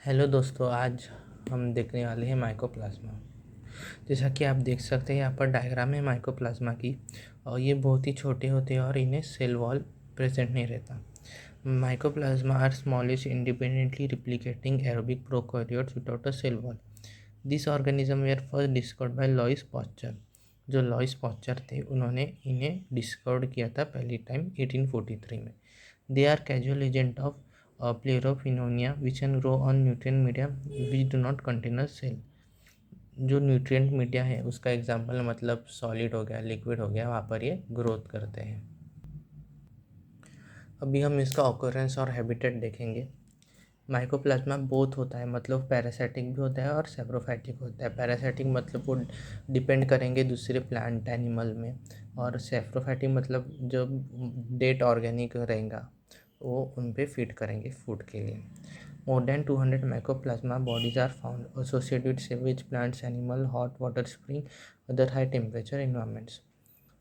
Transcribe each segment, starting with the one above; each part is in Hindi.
हेलो दोस्तों, आज हम देखने वाले हैं माइकोप्लाज्मा। जैसा कि आप देख सकते हैं यहाँ पर डायग्राम है माइकोप्लाज्मा की। और ये बहुत ही छोटे होते हैं और इन्हें सेल वॉल प्रेजेंट नहीं रहता। Mycoplasma are smallish independently replicating aerobic prokaryotes without a cell wall. This organism were first discovered by Louis Pasteur. जो लॉइस पॉस्चर थे उन्होंने इन्हें डिस्कवर किया था पहली टाइम 1843 में। They are causal agent of Plerophenolina which can grow on nutrient media which do not contain a cell। जो न्यूट्रिएंट मीडिया है उसका एग्जांपल मतलब सॉलिड हो गया, लिक्विड हो गया, वहाँ पर ये ग्रोथ करते हैं। अभी हम इसका ऑकरेंस और हैबिटेट देखेंगे। माइकोप्लाज्मा बोथ होता है, मतलब पैरासाइटिक भी होता है और सेप्रोफाइटिक होता है। पैरासाइटिक मतलब वो डिपेंड करेंगे दूसरे प्लांट एनिमल में, और सेप्रोफाइटिक मतलब जो डेट ऑर्गेनिक रहेगा वो उन पे फीड करेंगे फूड के लिए। More than 200 mycoplasma bodies are found associated with savage plants, animal, hot water spring, other high temperature environments.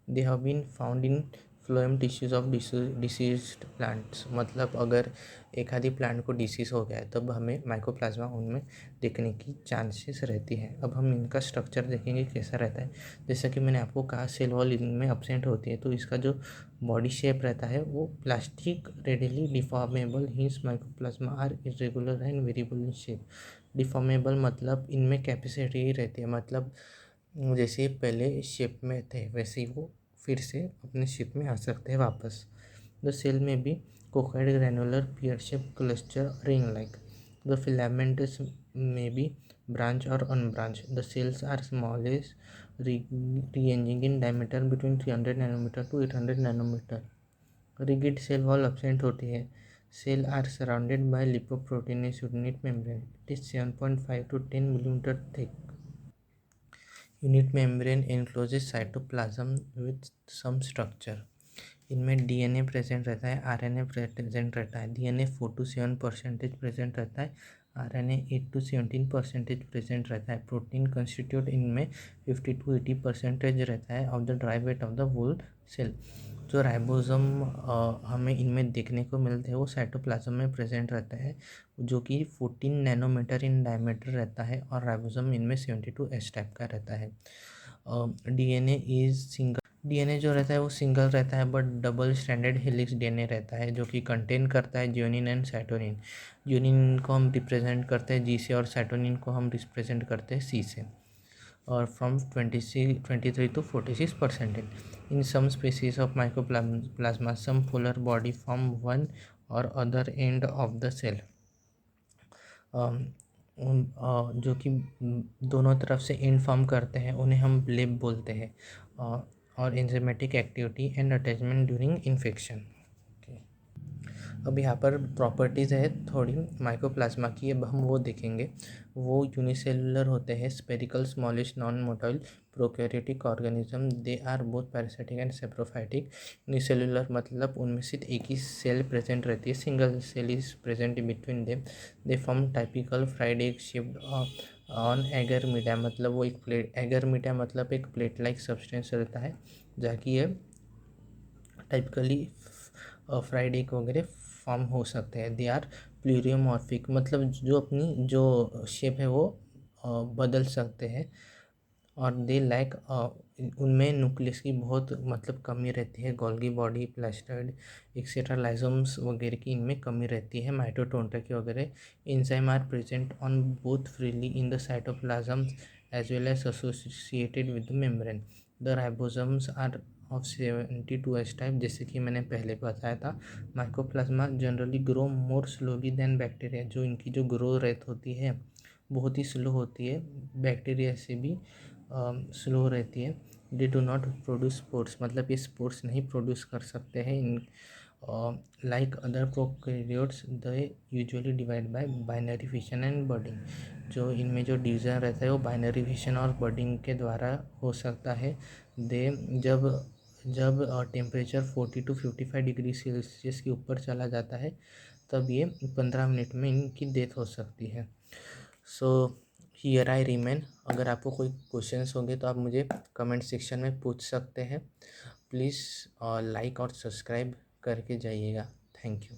They have been found in phloem tissues of diseased plants। मतलब अगर एक आधी प्लांट को डिसीज़ हो गया है तब हमें माइकोप्लाज्मा उनमें देखने की चांसेस रहती है। अब हम इनका स्ट्रक्चर देखेंगे कैसा रहता है। जैसा कि मैंने आपको कहा सेल वॉल इनमें एब्सेंट होती है, तो इसका जो बॉडी शेप रहता है वो plastic readily deformable. Hence mycoplasma are irregular and variable in shape. Deformable मतलब इनमें कैपेसिटी ही रहती है, मतलब जैसे पहले शेप में थे वैसे ही वो फिर से अपने शेप में आ सकते हैं वापस। द सेल में भी coccoid granular pear shape cluster ring like. The filaments में भी ब्रांच और unbranch. The cells are smallest ranging in diameter between 300 nanometre to 800 nanometre. Rigid cell wall absent होती है। Cell are surrounded by lipoproteinous unit membrane. It is 7.5 to 10 millimetre thick. Unit membrane encloses cytoplasm with some structure. इनमें डीएनए प्रेजेंट रहता है, आरएनए प्रेजेंट रहता है। डीएनए 4 to 7% प्रेजेंट रहता है, आरएनए 8 to 17% प्रेजेंट रहता है। प्रोटीन कंस्टिट्यूट इनमें 50 to 80% रहता है of the dry weight of the whole cell. जो राइबोसोम हमें इनमें देखने को मिलते हैं वो साइटोप्लाज्म में प्रेजेंट रहता है, जो कि 14 नैनोमीटर इन डायमीटर रहता है, और राइबोसोम इनमें 72 एस टाइप का रहता है। DNA is single. डीएनए जो रहता है वो सिंगल रहता है but double stranded helix DNA रहता है, जो कि कंटेन करता है ज्यूनिन एंड साइटोनिन। ज्यूनिन को हम रिप्रेजेंट करते हैं जी से, और साइटोनिन को हम रिप्रेजेंट करते हैं सी से। और from 23 to 46%। In some species of mycoplasma some polar body form one और other end of the cell. जो कि दोनों तरफ से एंड फॉर्म करते हैं उन्हें हम ब्लेब बोलते हैं। और enzymatic activity and attachment during infection. अब यहाँ पर प्रॉपर्टीज़ है थोड़ी माइकोप्लाज्मा की, अब हम वो देखेंगे। वो यूनिसेलुलर होते हैं, spherical smallish non motile prokaryotic organism. They are both parasitic and saprophytic. Unicellular मतलब उनमें सिर्फ एक ही सेल प्रेजेंट रहती है, single cell is present between them. They form typical fried egg shaped on agar media, मतलब वो एक प्लेट, एगर मीडिया मतलब एक प्लेट लाइक सब्सटेंस रहता है, जाकि ये टाइपिकली फ्राइड एग वगैरह फॉर्म हो सकते हैं। दे आर प्लूरियोमॉर्फिक, मतलब जो अपनी जो शेप है वो बदल सकते हैं। और दे लाइक उनमें न्यूक्लियस की बहुत मतलब कमी रहती है। Golgi body, plastids etcetera lysosomes वगैरह की इनमें कमी रहती है, माइटोटोंड्रिया की वगैरह। Enzyme are present on both freely in the cytoplasm as well as associated with the membrane. The ribosomes are of 72 S type. जैसे कि मैंने पहले बताया था, mycoplasma generally grow more slowly than bacteria. जो इनकी जो ग्रो रेट होती है बहुत ही स्लो होती है, बैक्टीरिया से भी स्लो रहती है। They do not produce spores, मतलब ये स्पोर्स नहीं प्रोड्यूस कर सकते हैं। In like other prokaryotes they usually divide by binary fission and budding. जो इनमें जो डिवीजन रहता है वो बाइनरी फिशन और बर्डिंग के द्वारा हो सकता है। दे जब जब टेम्परेचर 40 to 55 डिग्री सेल्सियस के ऊपर चला जाता है तब ये 15 मिनट में इनकी डेथ हो सकती है। So here I remain. अगर आपको कोई क्वेश्चंस होंगे तो आप मुझे कमेंट सेक्शन में पूछ सकते हैं। प्लीज़ लाइक और सब्सक्राइब करके जाइएगा। Thank you.